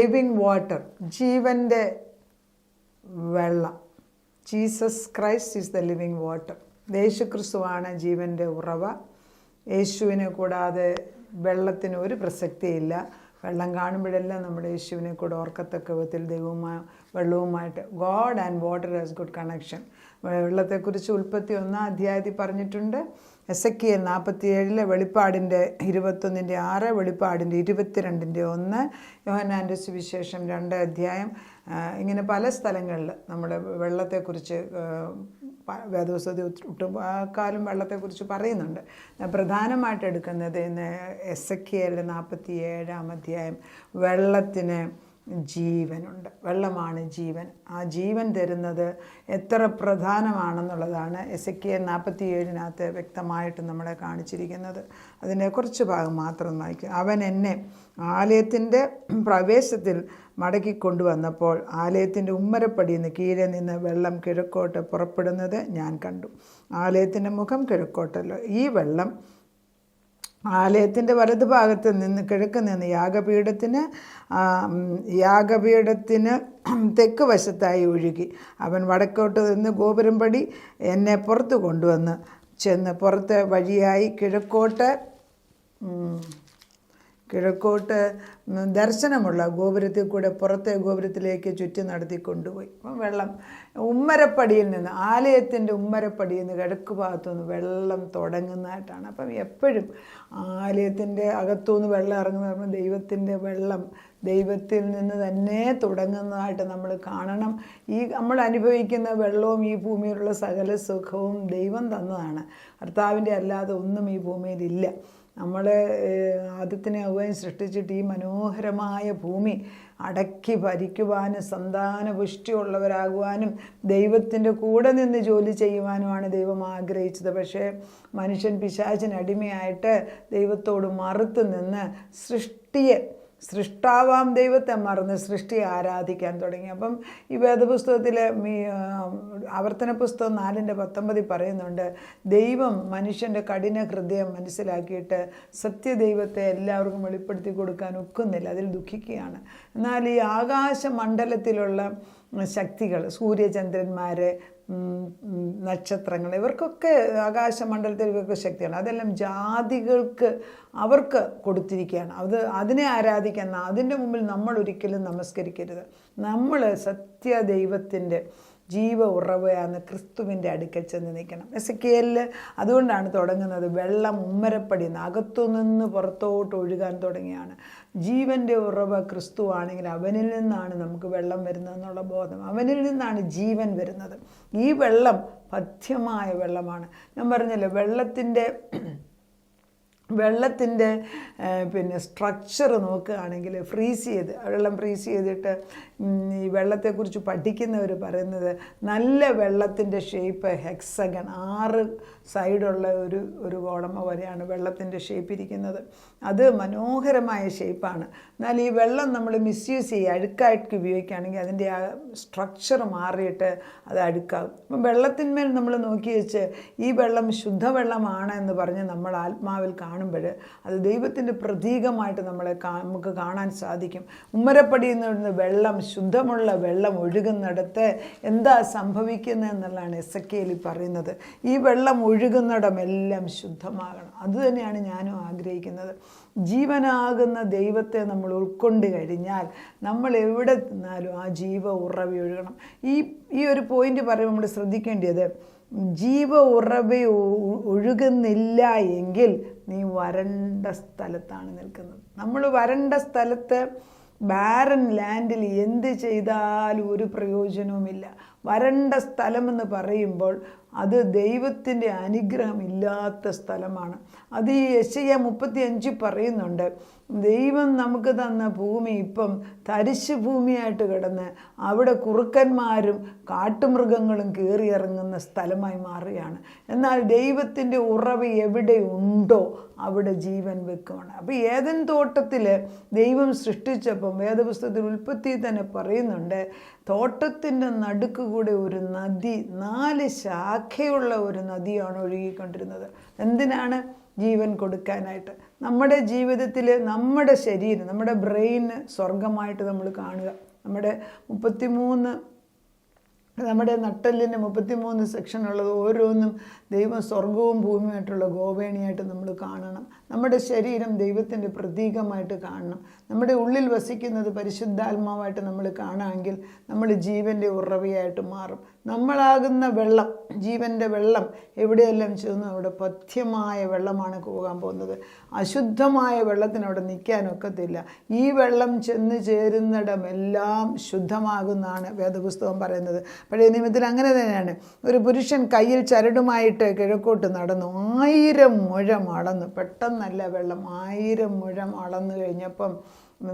Living water, ജീവൻ്റെ വെള്ളം. Jesus Christ is the living water. യേശുക്രിസ്തുവാണ് ജീവൻ്റെ ഉറവ. യേശുവിനെ കൂടാതെ വെള്ളത്തിന് ഒരു പ്രസക്തിയില്ല. വെള്ളം കാണുമ്പോഴെല്ലാം നമ്മുടെ യേശുവിനെ കൂടെ ഓർക്കത്തക്ക വിധത്തിൽ വെള്ളവുമായിട്ട് God and water has good connection. വെള്ളത്തെക്കുറിച്ച് ഉൽപ്പത്തി 1-ാം അധ്യായത്തിൽ പറഞ്ഞിട്ടുണ്ട്. എസെക്കിയേൽ 47, വെളിപ്പാടിൻ്റെ 21:6, വെളിപ്പാടിൻ്റെ 22:1, യോഹന്നാൻ്റെ സുവിശേഷം 2 അധ്യായം. ഇങ്ങനെ പല സ്ഥലങ്ങളിൽ നമ്മുടെ വെള്ളത്തെക്കുറിച്ച് വേദപുസ്തകത്തിൽ ഒട്ടുമുക്കാലും വെള്ളത്തെക്കുറിച്ച് പറയുന്നുണ്ട്. പ്രധാനമായിട്ട് എടുക്കുന്നത് ഇന്ന് എസെക്കിയേൽ 47-ാം അധ്യായം. വെള്ളത്തിന് ജീവനുണ്ട്, വെള്ളമാണ് ജീവൻ. ആ ജീവൻ തരുന്നത് എത്ര പ്രധാനമാണെന്നുള്ളതാണ് എസെക്കിയേൽ 47-നകത്ത് വ്യക്തമായിട്ട് നമ്മളെ കാണിച്ചിരിക്കുന്നത്. അതിൻ്റെ കുറച്ച് ഭാഗം മാത്രം വായിക്കും. അവൻ എന്നെ ആലയത്തിൻ്റെ പ്രവേശത്തിൽ മടക്കിക്കൊണ്ടുവന്നപ്പോൾ ആലയത്തിൻ്റെ ഉമ്മരപ്പടിയിൽ നിന്ന് കീഴെ നിന്ന് വെള്ളം കിഴക്കോട്ട് പുറപ്പെടുന്നത് ഞാൻ കണ്ടു. ആലയത്തിൻ്റെ മുഖം കിഴക്കോട്ടല്ലോ. ഈ വെള്ളം ആലയത്തിൻ്റെ വലതുഭാഗത്ത് നിന്ന് കിഴക്ക് നിന്ന് യാഗപീഠത്തിന് തെക്ക് വശത്തായി ഒഴുകി. അവൻ വടക്കോട്ട് നിന്ന് ഗോപുരം പടി എന്നെ പുറത്ത് കൊണ്ടുവന്ന് ചെന്ന് പുറത്തെ വഴിയായി കിഴക്കോട്ട് ദർശനമുള്ള ഗോപുരത്തിൽ കൂടെ പുറത്തെ ഗോപുരത്തിലേക്ക് ചുറ്റി നടത്തി കൊണ്ടുപോയി. അപ്പം വെള്ളം ഉമ്മരപ്പടിയിൽ നിന്ന്, ആലയത്തിൻ്റെ ഉമ്മരപ്പടിയിൽ നിന്ന് കിഴക്ക് ഭാഗത്തുനിന്ന് വെള്ളം തുടങ്ങുന്നതായിട്ടാണ്. അപ്പം എപ്പോഴും ആലയത്തിൻ്റെ അകത്തുനിന്ന് വെള്ളം ഇറങ്ങുന്ന പറയുമ്പോൾ ദൈവത്തിൻ്റെ വെള്ളം ദൈവത്തിൽ നിന്ന് തന്നെ തുടങ്ങുന്നതായിട്ട് നമ്മൾ കാണണം. ഈ നമ്മൾ അനുഭവിക്കുന്ന വെള്ളവും ഈ ഭൂമിയിലുള്ള സകല സുഖവും ദൈവം തന്നതാണ്. കർത്താവിൻ്റെ അല്ലാതെ ഒന്നും ഈ ഭൂമിയിലില്ല. നമ്മളെ ആദ്യത്തിനെ അവയും സൃഷ്ടിച്ചിട്ട് ഈ മനോഹരമായ ഭൂമി അടക്കി ഭരിക്കുവാനും സന്താനപുഷ്ടിയുള്ളവരാകുവാനും ദൈവത്തിൻ്റെ കൂടെ നിന്ന് ജോലി ചെയ്യുവാനുമാണ് ദൈവം ആഗ്രഹിച്ചത്. പക്ഷേ മനുഷ്യൻ പിശാചിന് അടിമയായിട്ട് ദൈവത്തോട് മറുത്ത് നിന്ന് സൃഷ്ടാവാം ദൈവത്തെ മറന്ന് സൃഷ്ടിയെ ആരാധിക്കാൻ തുടങ്ങി. അപ്പം ഈ വേദപുസ്തകത്തിലെ ആവർത്തന പുസ്തകം 4:19 പറയുന്നുണ്ട്, ദൈവം മനുഷ്യൻ്റെ കഠിന ഹൃദയം മനസ്സിലാക്കിയിട്ട് സത്യദൈവത്തെ എല്ലാവർക്കും വെളിപ്പെടുത്തി കൊടുക്കാൻ ഒക്കുന്നില്ല, അതിൽ ദുഃഖിക്കുകയാണ്. എന്നാൽ ഈ ആകാശമണ്ഡലത്തിലുള്ള ശക്തികൾ, സൂര്യചന്ദ്രന്മാർ, നക്ഷത്രങ്ങൾ, ഇവർക്കൊക്കെ ആകാശമണ്ഡലത്തിൽ ഇവർക്ക് ശക്തിയാണ്. അതെല്ലാം ജാതികൾക്ക് അവർക്ക് കൊടുത്തിരിക്കുകയാണ്. അതിനെ ആരാധിക്കാൻ, അതിൻ്റെ മുമ്പിൽ നമ്മൾ ഒരിക്കലും നമസ്കരിക്കരുത്. നമ്മൾ സത്യദൈവത്തിൻ്റെ ജീവ ഉറവയാന്ന് ക്രിസ്തുവിൻ്റെ അടുക്കൽ ചെന്ന് നിൽക്കണം. എസെക്കിയേലിൽ അതുകൊണ്ടാണ് തുടങ്ങുന്നത്, വെള്ളം ഉമ്മരപ്പടിയിൽ നിന്ന് അകത്തുനിന്ന് പുറത്തോട്ട് ഒഴുകാൻ തുടങ്ങിയാണ്. ജീവൻ്റെ ഉറവ ക്രിസ്തു ആണെങ്കിൽ അവനിൽ നിന്നാണ് നമുക്ക് വെള്ളം വരുന്നതെന്നുള്ള ബോധം, അവനിൽ നിന്നാണ് ജീവൻ വരുന്നത്. ഈ വെള്ളം പഥ്യമായ വെള്ളമാണ്. ഞാൻ പറഞ്ഞല്ലോ, വെള്ളത്തിൻ്റെ പിന്നെ സ്ട്രക്ചർ നോക്കുകയാണെങ്കിൽ വെള്ളം ഫ്രീസ് ചെയ്തിട്ട് ഈ വെള്ളത്തെക്കുറിച്ച് പഠിക്കുന്നവർ പറയുന്നത് നല്ല വെള്ളത്തിൻ്റെ ഷേപ്പ് ഹെക്സഗൺ, 6 സൈഡുള്ള ഒരു ഗോളമ വരെയാണ് വെള്ളത്തിൻ്റെ ഷേപ്പ് ഇരിക്കുന്നത്. അത് മനോഹരമായ ഷേപ്പാണ്. എന്നാൽ ഈ വെള്ളം നമ്മൾ മിസ്യൂസ് ചെയ്യുക, അഴുക്കായിട്ട് ഉപയോഗിക്കുകയാണെങ്കിൽ അതിൻ്റെ ആ സ്ട്രക്ചർ മാറിയിട്ട് അത് അഴുക്കാകും. അപ്പം വെള്ളത്തിന്മേൽ നമ്മൾ നോക്കി വെച്ച് ഈ വെള്ളം ശുദ്ധവെള്ളമാണ് എന്ന് പറഞ്ഞ് നമ്മൾ ആത്മാവിൽ കാണുമ്പോൾ അത് ദൈവത്തിൻ്റെ പ്രതീകമായിട്ട് നമുക്ക് കാണാൻ സാധിക്കും. ഉമ്മരപ്പടിയിൽ നിന്ന് വെള്ളം, ശുദ്ധമുള്ള വെള്ളം ഒഴുകുന്നിടത്ത് എന്താ സംഭവിക്കുന്നത് എന്നുള്ളതാണ് എസെക്കിയേൽ പറയുന്നത്. ഈ വെള്ളം ഒഴുകുന്നിടമെല്ലാം ശുദ്ധമാകണം. അതുതന്നെയാണ് ഞാനും ആഗ്രഹിക്കുന്നത്. ജീവനാകുന്ന ദൈവത്തെ നമ്മൾ ഉൾക്കൊണ്ട് കഴിഞ്ഞാൽ നമ്മൾ എവിടെ നിന്നാലും ആ ജീവ ഉറവി ഒഴുകണം. ഈ ഒരു പോയിന്റ് പറയുമ്പോൾ നമ്മൾ ശ്രദ്ധിക്കേണ്ടത്, ജീവ ഉറവ ഒഴുകുന്നില്ല എങ്കിൽ നീ വരണ്ട സ്ഥലത്താണ് നിൽക്കുന്നത്. നമ്മൾ വരണ്ട സ്ഥലത്ത്, ബാരൻ ലാൻഡിൽ എന്ത് ചെയ്താലും ഒരു പ്രയോജനവുമില്ല. വരണ്ട സ്ഥലമെന്ന് പറയുമ്പോൾ അത് ദൈവത്തിൻ്റെ അനുഗ്രഹം ഇല്ലാത്ത സ്ഥലമാണ്. അത് ഈ യെശയ്യാ 35 പറയുന്നുണ്ട്, ദൈവം നമുക്ക് തന്ന ഭൂമി ഇപ്പം തരിശ് ഭൂമിയായിട്ട് കിടന്ന് അവിടെ കുറുക്കന്മാരും കാട്ടുമൃഗങ്ങളും കയറിയിറങ്ങുന്ന സ്ഥലമായി മാറുകയാണ്. എന്നാൽ ദൈവത്തിൻ്റെ ഉറവ് എവിടെ ഉണ്ടോ അവിടെ ജീവൻ വെക്കുവാണ്. അപ്പോൾ ഏദൻ തോട്ടത്തിൽ ദൈവം സൃഷ്ടിച്ചപ്പം വേദപുസ്തകത്തിൽ ഉൽപ്പത്തിയിൽ തന്നെ പറയുന്നുണ്ട്, തോട്ടത്തിൻ്റെ നടുക്ക് കൂടെ ഒരു നദി, 4 ശാഖയുള്ള ഒരു നദിയാണ് ഒഴുകിക്കൊണ്ടിരുന്നത്. എന്തിനാണ്? ജീവൻ കൊടുക്കാനായിട്ട്. നമ്മുടെ ജീവിതത്തിൽ നമ്മുടെ ശരീരം, നമ്മുടെ ബ്രെയിന് സ്വർഗമായിട്ട് നമ്മൾ കാണുക. നമ്മുടെ നട്ടെല്ലിന് 33 സെക്ഷനുള്ളത് ഓരോന്നും ദൈവം സ്വർഗവും ഭൂമിയായിട്ടുള്ള ഗോവേണിയായിട്ട് നമ്മൾ കാണണം. നമ്മുടെ ശരീരം ദൈവത്തിൻ്റെ പ്രതീകമായിട്ട് കാണണം. നമ്മുടെ ഉള്ളിൽ വസിക്കുന്നത് പരിശുദ്ധാത്മാവായിട്ട് നമ്മൾ കാണാമെങ്കിൽ നമ്മൾ ജീവൻ്റെ ഉറവയായിട്ട് മാറും. നമ്മളാകുന്ന വെള്ളം, ജീവൻ്റെ വെള്ളം എവിടെയെല്ലാം ചെന്നു അവിടെ പഥ്യമായ വെള്ളമാണ് പോകാൻ പോകുന്നത്. അശുദ്ധമായ വെള്ളത്തിന് അവിടെ നിൽക്കാനൊക്കത്തില്ല. ഈ വെള്ളം ചെന്ന് ചേരുന്നിടമെല്ലാം ശുദ്ധമാകുന്നതാണ് വേദപുസ്തകം പറയുന്നത്. പഴയ നിയമത്തിൽ അങ്ങനെ തന്നെയാണ്. ഒരു പുരുഷൻ കയ്യിൽ ചരടുമായിട്ട് കിഴക്കോട്ട് നടന്നു, 1000 മുഴം അളന്നു. പെട്ടെന്നല്ല വെള്ളം, 1000 മുഴം അളന്നു കഴിഞ്ഞപ്പം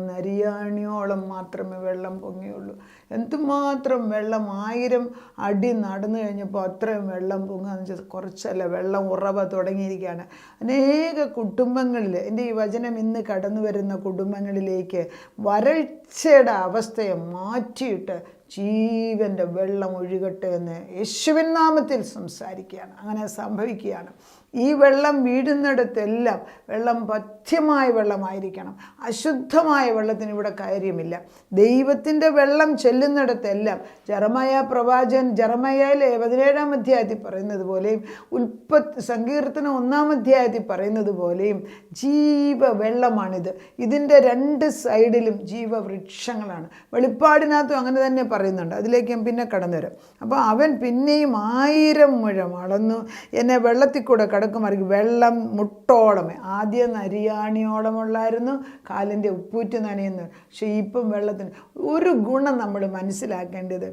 നരിയാണിയോളം മാത്രമേ വെള്ളം പൊങ്ങിയുള്ളൂ. എന്തുമാത്രം വെള്ളം! 1000 അടി നടന്നു കഴിഞ്ഞപ്പോൾ അത്രയും വെള്ളം പൊങ്ങുകയെന്ന് വെച്ചാൽ കുറച്ചല്ല, വെള്ളം ഉറവ തുടങ്ങിയിരിക്കുകയാണ്. അനേക കുടുംബങ്ങളിൽ, എൻ്റെ ഈ വചനം ഇന്ന് കടന്നു വരുന്ന കുടുംബങ്ങളിലേക്ക് വരൾച്ചയുടെ അവസ്ഥയെ മാറ്റിയിട്ട് ജീവൻ്റെ വെള്ളം ഒഴുകട്ടെ എന്ന് യേശുവിൻ നാമത്തിൽ സംസാരിക്കുകയാണ്. അങ്ങനെ സംഭവിക്കുകയാണ്. ഈ വെള്ളം വീഴുന്നിടത്തെല്ലാം വെള്ളം പഥ്യമായ വെള്ളമായിരിക്കണം. അശുദ്ധമായ വെള്ളത്തിന് ഇവിടെ കാര്യമില്ല. ദൈവത്തിൻ്റെ വെള്ളം ചെല്ലുന്നിടത്തെല്ലാം ജെറമയായിലെ 17-ാം അധ്യായത്തിൽ പറയുന്നത് പോലെയും സങ്കീർത്തനം 1-ാം അധ്യായത്തിൽ പറയുന്നത് പോലെയും ജീവവെള്ളമാണിത്. ഇതിൻ്റെ 2 സൈഡിലും ജീവവൃക്ഷങ്ങളാണ്. വെളിപ്പാടിനകത്തും അങ്ങനെ തന്നെ പറയുന്നുണ്ട്. അതിലേക്ക് ഞാൻ പിന്നെ കടന്നു വരാം. അപ്പോൾ അവൻ പിന്നെയും 1000 മുഴം അളന്നു, എന്നെ വെള്ളത്തിൽ കൂടെ കടക്കുമായിരിക്കും. വെള്ളം മുട്ടോളമേ. ആദ്യം നരിയാണിയോളമുള്ളായിരുന്നു, കാലിൻ്റെ ഉപ്പൂറ്റ് നനയുന്നു. പക്ഷേ ഇപ്പം വെള്ളത്തിന് ഒരു ഗുണം നമ്മൾ മനസ്സിലാക്കേണ്ടത്,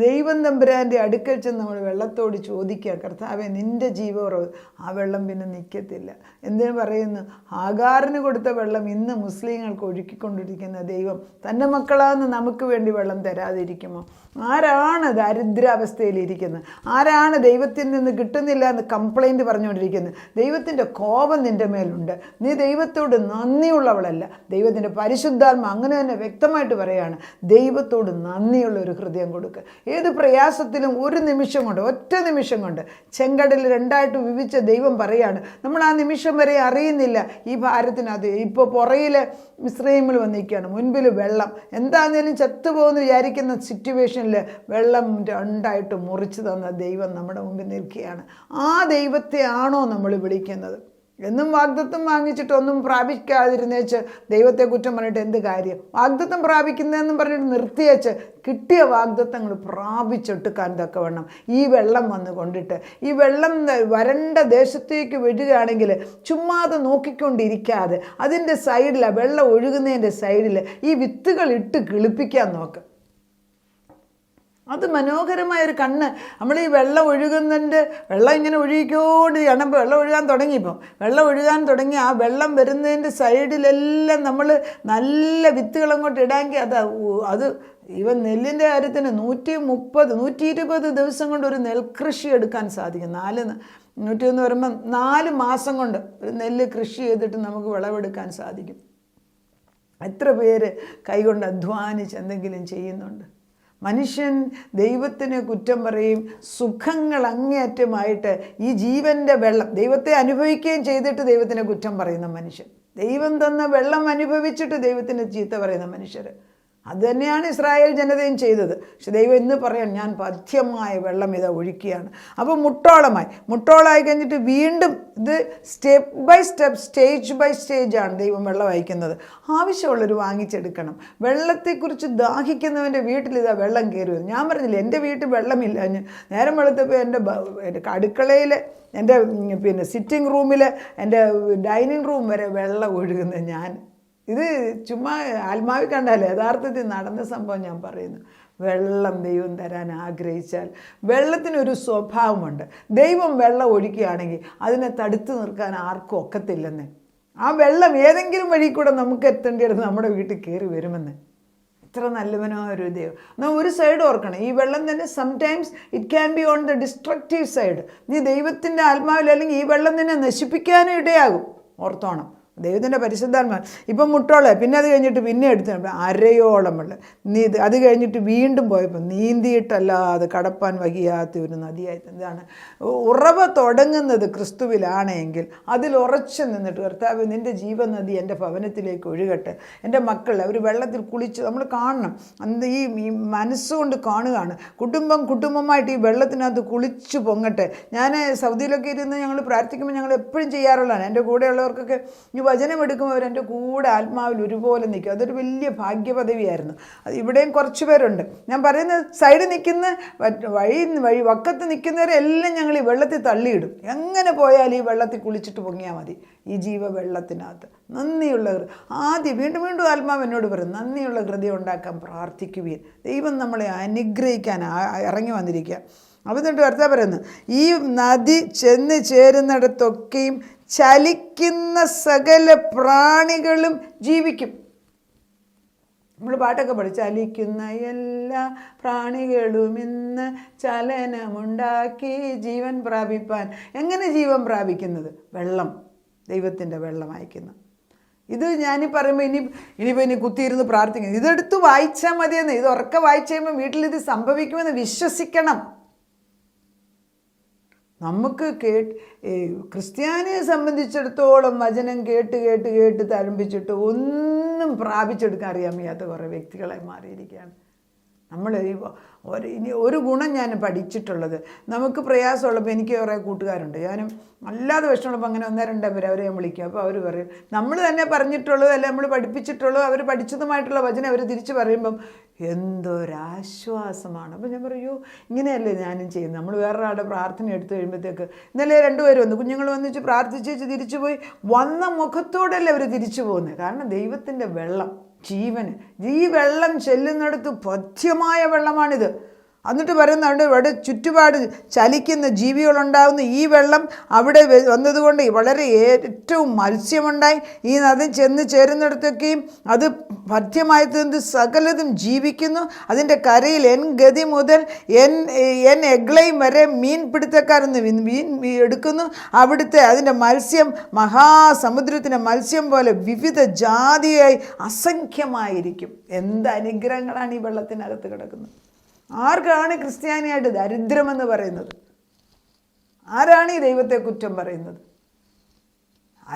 ദൈവം തമ്പുരാൻ്റെ അടുക്കൽ ചെന്ന് നമ്മൾ വെള്ളത്തോട് ചോദിക്കുക, കർത്താവേ നിൻ്റെ ജീവോറവ്. ആ വെള്ളം പിന്നെ നിൽക്കത്തില്ല. എന്തിനു പറയുന്നു? ഹാഗാറിന് കൊടുത്ത വെള്ളം ഇന്ന് മുസ്ലിങ്ങൾക്ക് ഒഴുക്കിക്കൊണ്ടിരിക്കുന്ന ദൈവം തൻ്റെ മക്കളാന്ന് നമുക്ക് വേണ്ടി വെള്ളം തരാതിരിക്കുമോ? ആരാണ് ദരിദ്രാവസ്ഥയിലിരിക്കുന്നത്? ആരാണ് ദൈവത്തിൽ നിന്ന് കിട്ടുന്നില്ല എന്ന് കംപ്ലൈൻറ്റ് പറഞ്ഞുകൊണ്ടിരിക്കുന്നത്? ദൈവത്തിൻ്റെ കോപം നിൻ്റെ മേലുണ്ട്. നീ ദൈവത്തോട് നന്ദിയുള്ളവളല്ല. ദൈവത്തിൻ്റെ പരിശുദ്ധാത്മ അങ്ങനെ തന്നെ വ്യക്തമായിട്ട് പറയുകയാണ്, ദൈവത്തോട് നന്ദിയുള്ള ഒരു ഹൃദയം കൊടുക്കുക. ഏത് പ്രയാസത്തിലും ഒരു നിമിഷം കൊണ്ട്, ഒറ്റ നിമിഷം കൊണ്ട് ചെങ്കടൽ 2ആയിട്ട് വിഭജിച്ച ദൈവം പറയാണ്, നമ്മൾ ആ നിമിഷം വരെ അറിയുന്നില്ല ഈ ഭാരത്തിനകത്ത്. ഇപ്പോൾ പുറയിൽ മിസ്രൈമിൽ വന്നിരിക്കുകയാണ്, മുൻപിൽ വെള്ളം. എന്താണെങ്കിലും ചത്തുപോകുമെന്ന് വിചാരിക്കുന്ന സിറ്റുവേഷനിൽ വെള്ളം 2ആയിട്ട് മുറിച്ച് തന്ന ദൈവം നമ്മുടെ മുമ്പിൽ നിൽക്കുകയാണ്. ആ ദൈവത്തെ ആണോ നമ്മൾ വിളിക്കുന്നത്? എന്നും വാഗ്ദത്തം വാങ്ങിച്ചിട്ടൊന്നും പ്രാപിക്കാതിരുന്നേച്ച് ദൈവത്തെ കുറ്റം പറഞ്ഞിട്ട് എന്ത് കാര്യം? വാഗ്ദത്തം പ്രാപിക്കുന്നതെന്നും പറഞ്ഞിട്ട് നിർത്തിയേച്ച് കിട്ടിയ വാഗ്ദത്തങ്ങൾ പ്രാപിച്ചെടുക്കാൻ തക്കവണ്ണം ഈ വെള്ളം വന്ന് കൊണ്ടിട്ട്, ഈ വെള്ളം വരണ്ട ദേശത്തേക്ക് വിടുകയാണെങ്കിൽ ചുമ്മാതെ നോക്കിക്കൊണ്ടിരിക്കാതെ അതിൻ്റെ സൈഡിൽ, വെള്ളം ഒഴുകുന്നതിൻ്റെ സൈഡിൽ ഈ വിത്തുകൾ ഇട്ട് കിളിപ്പിക്കാൻ നോക്ക്. അത് മനോഹരമായൊരു കണ്ണ്. നമ്മൾ ഈ വെള്ളം ഒഴുകുന്നതിൻ്റെ, വെള്ളം ഇങ്ങനെ ഒഴുകിക്കോണ്ട് കാണുമ്പോൾ വെള്ളം ഒഴുകാൻ തുടങ്ങിയപ്പോൾ വെള്ളം ഒഴുകാൻ തുടങ്ങി ആ വെള്ളം വരുന്നതിൻ്റെ സൈഡിലെല്ലാം നമ്മൾ നല്ല വിത്തുകൾ അങ്ങോട്ട് ഇടാമെങ്കിൽ അത് ഇവൻ നെല്ലിൻ്റെ കാര്യത്തിന് 120 ദിവസം കൊണ്ട് ഒരു നെൽകൃഷി എടുക്കാൻ സാധിക്കും. 101 പറയുമ്പോൾ 4 മാസം കൊണ്ട് ഒരു നെല്ല് കൃഷി ചെയ്തിട്ട് നമുക്ക് വിളവെടുക്കാൻ സാധിക്കും. എത്ര പേര് കൈകൊണ്ട് അധ്വാനിച്ച് എന്തെങ്കിലും ചെയ്യുന്നുണ്ട്? മനുഷ്യൻ ദൈവത്തിന് കുറ്റം പറയും. സുഖങ്ങൾ അങ്ങേയറ്റമായിട്ട് ഈ ജീവൻ്റെ വെള്ളം ദൈവത്തെ അനുഭവിക്കുകയും ചെയ്തിട്ട് ദൈവത്തിനെ കുറ്റം പറയുന്ന മനുഷ്യൻ, ദൈവം തന്ന വെള്ളം അനുഭവിച്ചിട്ട് ദൈവത്തിന് ചീത്ത പറയുന്ന മനുഷ്യർ, അത് തന്നെയാണ് ഇസ്രായേൽ ജനതയും ചെയ്തത്. പക്ഷെ ദൈവം ഇന്ന് പറയാൻ, ഞാൻ പഥ്യമായ വെള്ളം ഇതാ ഒഴുക്കിയാണ്. അപ്പോൾ മുട്ടോളമായി കഴിഞ്ഞിട്ട് വീണ്ടും ഇത് step by step, stage by സ്റ്റേജാണ് ദൈവം വെള്ളം അയക്കുന്നത്. ആവശ്യമുള്ളൊരു വാങ്ങിച്ചെടുക്കണം. വെള്ളത്തെക്കുറിച്ച് ദാഹിക്കുന്നവൻ്റെ വീട്ടിൽ ഇതാ വെള്ളം കയറി വരും. ഞാൻ പറഞ്ഞില്ല, എൻ്റെ വീട്ടിൽ വെള്ളമില്ല. നേരം വെള്ളത്തപ്പോൾ എൻ്റെ അടുക്കളയിൽ, എൻ്റെ സിറ്റിംഗ് റൂമിൽ, എൻ്റെ ഡൈനിങ് റൂം വരെ വെള്ളം ഒഴുകുന്നത് ഞാൻ. ഇത് ചുമ്മാ ആത്മാവിൽ കണ്ടാലേ, യഥാർത്ഥത്തിൽ നടന്ന സംഭവം ഞാൻ പറയുന്നു. വെള്ളം ദൈവം തരാൻ ആഗ്രഹിച്ചാൽ വെള്ളത്തിനൊരു സ്വഭാവമുണ്ട്. ദൈവം വെള്ളം ഒഴുക്കുകയാണെങ്കിൽ അതിനെ തടുത്തു നിർക്കാൻ ആർക്കും ഒക്കത്തില്ലെന്ന്. ആ വെള്ളം ഏതെങ്കിലും വഴി കൂടെ നമുക്ക് എത്തേണ്ടിയത് നമ്മുടെ വീട്ടിൽ കയറി വരുമെന്ന്. ഇത്ര നല്ലവനോ ഒരു ദൈവം. എന്നാൽ ഒരു സൈഡ് ഓർക്കണം, ഈ വെള്ളം തന്നെ sometimes it can be on the destructive side. നീ ദൈവത്തിൻ്റെ ആത്മാവിൽ അല്ലെങ്കിൽ ഈ വെള്ളം തന്നെ നശിപ്പിക്കാനും ഇടയാകും. ഓർത്തോണം, ദൈവത്തിൻ്റെ പരിശുദ്ധാത്മാ. ഇപ്പം മുട്ടോളെ, പിന്നെ അത് കഴിഞ്ഞിട്ട് പിന്നെ എടുത്ത് അരയോളം വെള്ളം അത് കഴിഞ്ഞിട്ട് വീണ്ടും പോയപ്പോൾ നീന്തിയിട്ടല്ലാതെ കടപ്പാൻ വഹിയാത്ത ഒരു നദിയായി. ഇതാണ് ഉറവ തുടങ്ങുന്നത് ക്രിസ്തുവിലാണെങ്കിൽ അതിൽ ഉറച്ചു നിന്നിട്ട്, കർത്താവ് നിൻ്റെ ജീവനദി എൻ്റെ ഭവനത്തിലേക്ക് ഒഴുകട്ടെ, എൻ്റെ മക്കൾ അവർ വെള്ളത്തിൽ കുളിച്ച് നമ്മൾ കാണണം. അന്ന് ഈ മനസ്സുകൊണ്ട് കാണുകയാണ്. കുടുംബമായിട്ട് ഈ വെള്ളത്തിനകത്ത് കുളിച്ച് പൊങ്ങട്ടെ. ഞാൻ സൗദിയിലൊക്കെ ഇരുന്ന് ഞങ്ങൾ പ്രാർത്ഥിക്കുമ്പോൾ ഞങ്ങൾ എപ്പോഴും ചെയ്യാറുള്ളതാണ്. എൻ്റെ കൂടെയുള്ളവർക്കൊക്കെ ഈ വചനം എടുക്കുമ്പോൾ അവർ എൻ്റെ കൂടെ ആത്മാവിൽ ഒരുപോലെ നിൽക്കും. അതൊരു വലിയ ഭാഗ്യപദവിയായിരുന്നു. അത് ഇവിടെയും കുറച്ച് പേരുണ്ട്. ഞാൻ പറയുന്നത് സൈഡിൽ നിൽക്കുന്ന വക്കത്ത് നിൽക്കുന്നവരെല്ലാം ഞങ്ങൾ ഈ വെള്ളത്തിൽ തള്ളിയിടും. എങ്ങനെ പോയാലും ഈ വെള്ളത്തിൽ കുളിച്ചിട്ട് പൊങ്ങിയാൽ മതി. ഈ ജീവവെള്ളത്തിനകത്ത് നന്ദിയുള്ള ആദ്യം വീണ്ടും വീണ്ടും ആത്മാവ് എന്നോട് പറയും, നന്ദിയുള്ള ഹൃദയം ഉണ്ടാക്കാൻ പ്രാർത്ഥിക്കുകയും ദൈവം നമ്മളെ അനുഗ്രഹിക്കാൻ ഇറങ്ങി വന്നിരിക്കുക. അപ്പം എന്നിട്ട് കർത്താവ് പറയുന്നു, ഈ നദി ചെന്ന് ചേരുന്നിടത്തൊക്കെയും ചലിക്കുന്ന സകല പ്രാണികളും ജീവിക്കും. നമ്മൾ പാട്ടൊക്കെ പഠിച്ചു, ചലിക്കുന്ന എല്ലാ പ്രാണികളും ഇന്ന് ചലനമുണ്ടാക്കി ജീവൻ പ്രാപിപ്പാൻ. എങ്ങനെ ജീവൻ പ്രാപിക്കുന്നത്? വെള്ളം, ദൈവത്തിൻ്റെ വെള്ളം അയക്കുന്നു. ഇത് ഞാനീ പറയുമ്പോൾ ഇനിയിപ്പോൾ ഇനി കുത്തിയിരുന്ന് പ്രാർത്ഥിക്കുന്നു. ഇതെടുത്ത് വായിച്ചാൽ മതിയെന്ന്. ഇത് ഉറക്കെ വായിച്ചു കഴിയുമ്പോൾ വീട്ടിലിത് സംഭവിക്കുമെന്ന് വിശ്വസിക്കണം. നമുക്ക് ക്രിസ്ത്യാനിയെ സംബന്ധിച്ചിടത്തോളം വചനം കേട്ട് തഴമ്പിച്ചിട്ട് ഒന്നും പ്രാപിച്ചെടുക്കാൻ അറിയാൻ വയ്യാത്ത കുറേ വ്യക്തികളായി മാറിയിരിക്കുകയാണ് നമ്മൾ. ഇനി ഒരു ഗുണം ഞാൻ പഠിച്ചിട്ടുള്ളത്, നമുക്ക് പ്രയാസമുള്ളപ്പോൾ എനിക്ക് കുറേ കൂട്ടുകാരുണ്ട്. ഞാനും അല്ലാതെ വിഷമമുള്ളപ്പോൾ അങ്ങനെ 1-2 പേര് അവരെ ഞാൻ വിളിക്കും. അപ്പോൾ അവർ പറയും, നമ്മൾ തന്നെ പറഞ്ഞിട്ടുള്ളത് അല്ല നമ്മൾ പഠിപ്പിച്ചിട്ടുള്ളത്, അവർ പഠിച്ചതുമായിട്ടുള്ള വചനം അവർ തിരിച്ച് പറയുമ്പം എന്തൊരാശ്വാസമാണ്. അപ്പോൾ ഞാൻ പറയൂ, ഇങ്ങനെയല്ലേ ഞാനും ചെയ്യുന്നത്. നമ്മൾ വേറൊരാളുടെ പ്രാർത്ഥന എടുത്തു കഴിയുമ്പോഴത്തേക്ക്, ഇന്നലെ 2 പേര് വന്നു, കുഞ്ഞുങ്ങൾ വന്നിച്ച് പ്രാർത്ഥിച്ച് തിരിച്ചു പോയി. വന്ന മുഖത്തോടല്ലേ അവർ തിരിച്ചു പോകുന്നത്. കാരണം ദൈവത്തിൻ്റെ വെള്ളം ജീവന്, ഈ വെള്ളം ചെല്ലുന്നിടത്ത് പഥ്യമായ വെള്ളമാണിത്. എന്നിട്ട് പറയുന്നുണ്ട്, ഇവിടെ ചുറ്റുപാട് ചലിക്കുന്ന ജീവികളുണ്ടാകുന്ന ഈ വെള്ളം അവിടെ വന്നതുകൊണ്ട് വളരെ ഏറ്റവും മത്സ്യമുണ്ടായി. ഈ നദി ചെന്ന് ചേരുന്നിടത്തൊക്കെയും അത് പഥ്യമായത് സകലതും ജീവിക്കുന്നു. അതിൻ്റെ കരയിൽ എൻ ഗതി മുതൽ എൻ എഗ്ലയും വരെ മീൻ പിടുത്തക്കാരെന്ന് മീൻ എടുക്കുന്നു. അവിടുത്തെ അതിൻ്റെ മത്സ്യം മഹാസമുദ്രത്തിൻ്റെ മത്സ്യം പോലെ വിവിധ ജാതിയായി അസംഖ്യമായിരിക്കും. എന്ത് അനുഗ്രഹങ്ങളാണ് ഈ വെള്ളത്തിനകത്ത് കിടക്കുന്നത്. ആർക്കാണ് ക്രിസ്ത്യാനിയായിട്ട് ദരിദ്രമെന്ന് പറയുന്നത്? ആരാണ് ഈ ദൈവത്തെ കുറ്റം പറയുന്നത്?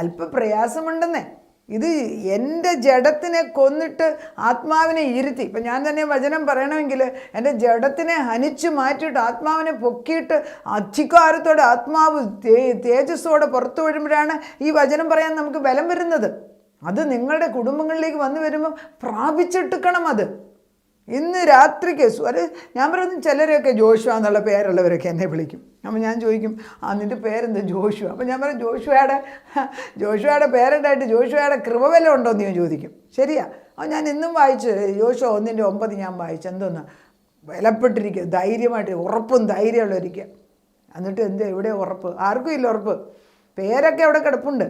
അല്പ പ്രയാസമുണ്ടെന്നേ. ഇത് എൻ്റെ ജഡത്തിനെ കൊന്നിട്ട് ആത്മാവിനെ ഇരുത്തി. ഇപ്പം ഞാൻ തന്നെ വചനം പറയണമെങ്കിൽ എൻ്റെ ജഡത്തിനെ ഹനിച്ച് മാറ്റിയിട്ട് ആത്മാവിനെ പൊക്കിയിട്ട് അധികാരത്തോടെ ആത്മാവ് തേജസ്സോടെ പുറത്തു വരുമ്പോഴാണ് ഈ വചനം പറയാൻ നമുക്ക് ബലം വരുന്നത്. അത് നിങ്ങളുടെ കുടുംബങ്ങളിലേക്ക് വന്നു വരുമ്പം പ്രാപിച്ചെടുക്കണം. അത് ഇന്ന് രാത്രിക്ക് ഞാൻ പറയുന്നത്, ചിലരെയൊക്കെ ജോഷുവ എന്നുള്ള പേരുള്ളവരൊക്കെ എന്നെ വിളിക്കും. അപ്പോൾ ഞാൻ ചോദിക്കും, നിൻ്റെ പേരെന്താ? ജോഷുവ. അപ്പോൾ ഞാൻ പറയും, ജോഷുവയുടെ പേരുണ്ടായിട്ട് ജോഷുവയുടെ കൃപ വല്ലതും ഉണ്ടോയെന്ന് ഞാൻ ചോദിക്കും. ശരിയാ. അപ്പോൾ ഞാൻ ഇന്നും വായിച്ച് യോശുവ 1:9 ഞാൻ വായിച്ചു. എന്തോന്ന് ബലപ്പെട്ടിരിക്കുക, ധൈര്യമായിട്ട്, ഉറപ്പും ധൈര്യമുള്ളവരിക്കുക. എന്നിട്ട് എവിടെ ഉറപ്പ്? ആർക്കും ഇല്ല ഉറപ്പ്. പേരൊക്കെ അവിടെ കിടപ്പുണ്ട്.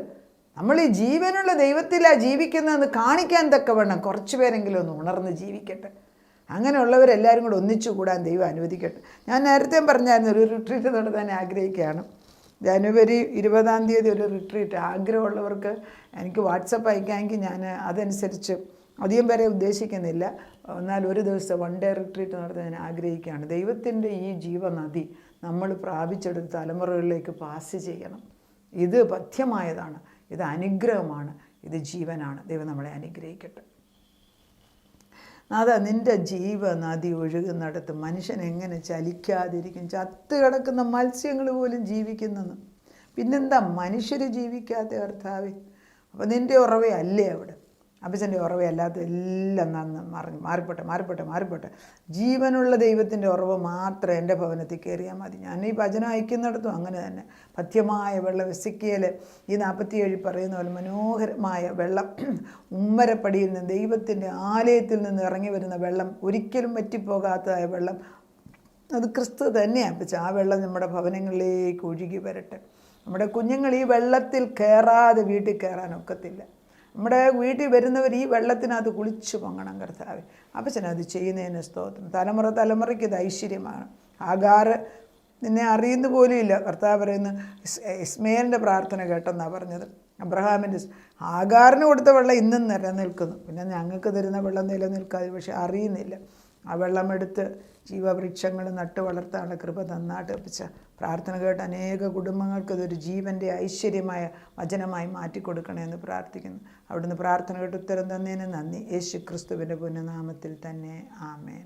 നമ്മൾ ഈ ജീവനുള്ള ദൈവത്തിലാണ് ജീവിക്കുന്നതെന്ന് കാണിക്കാൻ തക്കവണ്ണം കുറച്ച് പേരെങ്കിലും ഒന്ന് ഉണർന്ന് ജീവിക്കട്ടെ. അങ്ങനെയുള്ളവരെല്ലാവരും കൂടെ ഒന്നിച്ചു കൂടാൻ ദൈവം അനുവദിക്കട്ടെ. ഞാൻ നേരത്തെ പറഞ്ഞായിരുന്നു, ഒരു റിട്രീറ്റ് നടത്താൻ ആഗ്രഹിക്കുകയാണ്. ജനുവരി 20-ാം തീയതി ഒരു റിട്രീറ്റ്. ആഗ്രഹമുള്ളവർക്ക് എനിക്ക് വാട്സപ്പ് അയക്കാമെങ്കിൽ ഞാൻ അതനുസരിച്ച്, അധികം പേരെ ഉദ്ദേശിക്കുന്നില്ല, എന്നാൽ ഒരു ദിവസം 1 ഡേ റിട്രീറ്റ് നടത്താൻ ഞാൻ ആഗ്രഹിക്കുകയാണ്. ദൈവത്തിൻ്റെ ഈ ജീവനദി നമ്മൾ പ്രാപിച്ചെടുത്ത് തലമുറകളിലേക്ക് പാസ് ചെയ്യണം. ഇത് പഥ്യമായതാണ്, ഇത് അനുഗ്രഹമാണ്, ഇത് ജീവനാണ്. ദൈവം നമ്മളെ അനുഗ്രഹിക്കട്ടെ. അതാ നിൻ്റെ ജീവനദി ഒഴുകുന്നിടത്ത് മനുഷ്യൻ എങ്ങനെ ചലിക്കാതിരിക്കും? ചത്ത് കിടക്കുന്ന മത്സ്യങ്ങൾ പോലും ജീവിക്കുന്നെന്ന്. പിന്നെന്താ മനുഷ്യർ ജീവിക്കാത്ത കർത്താവേ? അപ്പോൾ നിൻ്റെ ഉറവയല്ലേ അവിടെ? അപ്പച്ചൻ്റെ ഉറവയല്ലാത്ത എല്ലാം മാറിപ്പോട്ടെ. ജീവനുള്ള ദൈവത്തിൻ്റെ ഉറവ് മാത്രം എൻ്റെ ഭവനത്തിൽ കയറിയാൽ മതി. ഞാൻ ഈ വചനം അയക്കുന്നിടത്തും അങ്ങനെ തന്നെ. പഥ്യമായ വെള്ളം, എസെക്കിയേൽ ഈ 47 പറയുന്ന പോലെ മനോഹരമായ വെള്ളം, ഉമ്മരപ്പടിയിൽ നിന്ന് ദൈവത്തിൻ്റെ ആലയത്തിൽ നിന്ന് ഇറങ്ങി വരുന്ന വെള്ളം, ഒരിക്കലും വറ്റിപ്പോകാത്തതായ വെള്ളം, അത് ക്രിസ്തു തന്നെയാണ്. അപ്പച്ച ആ വെള്ളം നമ്മുടെ ഭവനങ്ങളിലേക്ക് ഒഴുകി വരട്ടെ. നമ്മുടെ കുഞ്ഞുങ്ങൾ ഈ വെള്ളത്തിൽ കയറാതെ വീട്ടിൽ കയറാനൊക്കത്തില്ല. നമ്മുടെ വീട്ടിൽ വരുന്നവർ ഈ വെള്ളത്തിനകത്ത് കുളിച്ചു പൊങ്ങണം കർത്താവേ. അപ്പച്ചനത് ചെയ്യുന്നതിന് സ്തോത്രം. തലമുറയ്ക്ക് ഇത് ഐശ്വര്യമാണ്. ആഗാർ നിന്നെ അറിയുന്ന പോലും ഇല്ല. കർത്താവ് പറയുന്നു, ഇസ്മയേലിൻ്റെ പ്രാർത്ഥന കേട്ടെന്നാണ് പറഞ്ഞത്. അബ്രഹാമിൻ്റെ ആഗാറിന് കൊടുത്ത വെള്ളം ഇന്നും നിലനിൽക്കുന്നു. പിന്നെ ഞങ്ങൾക്ക് തരുന്ന വെള്ളം നിലനിൽക്കാതെ പക്ഷെ അറിയുന്നില്ല. ആ വെള്ളമെടുത്ത് ജീവവൃക്ഷങ്ങൾ നട്ടു വളർത്താനുള്ള കൃപ നന്നായിട്ട് ലഭിച്ച പ്രാർത്ഥന കേട്ട് അനേക കുടുംബങ്ങൾക്ക് ഇതൊരു ജീവൻ്റെ ഐശ്വര്യമായ വചനമായി മാറ്റിക്കൊടുക്കണമെന്ന് പ്രാർത്ഥിക്കുന്നു. അവിടുന്ന് പ്രാർത്ഥന കേട്ട് ഉത്തരം തന്നതിന് നന്ദി. യേശു ക്രിസ്തുവിൻ്റെ പുണ്യനാമത്തിൽ തന്നെ. ആമേൻ.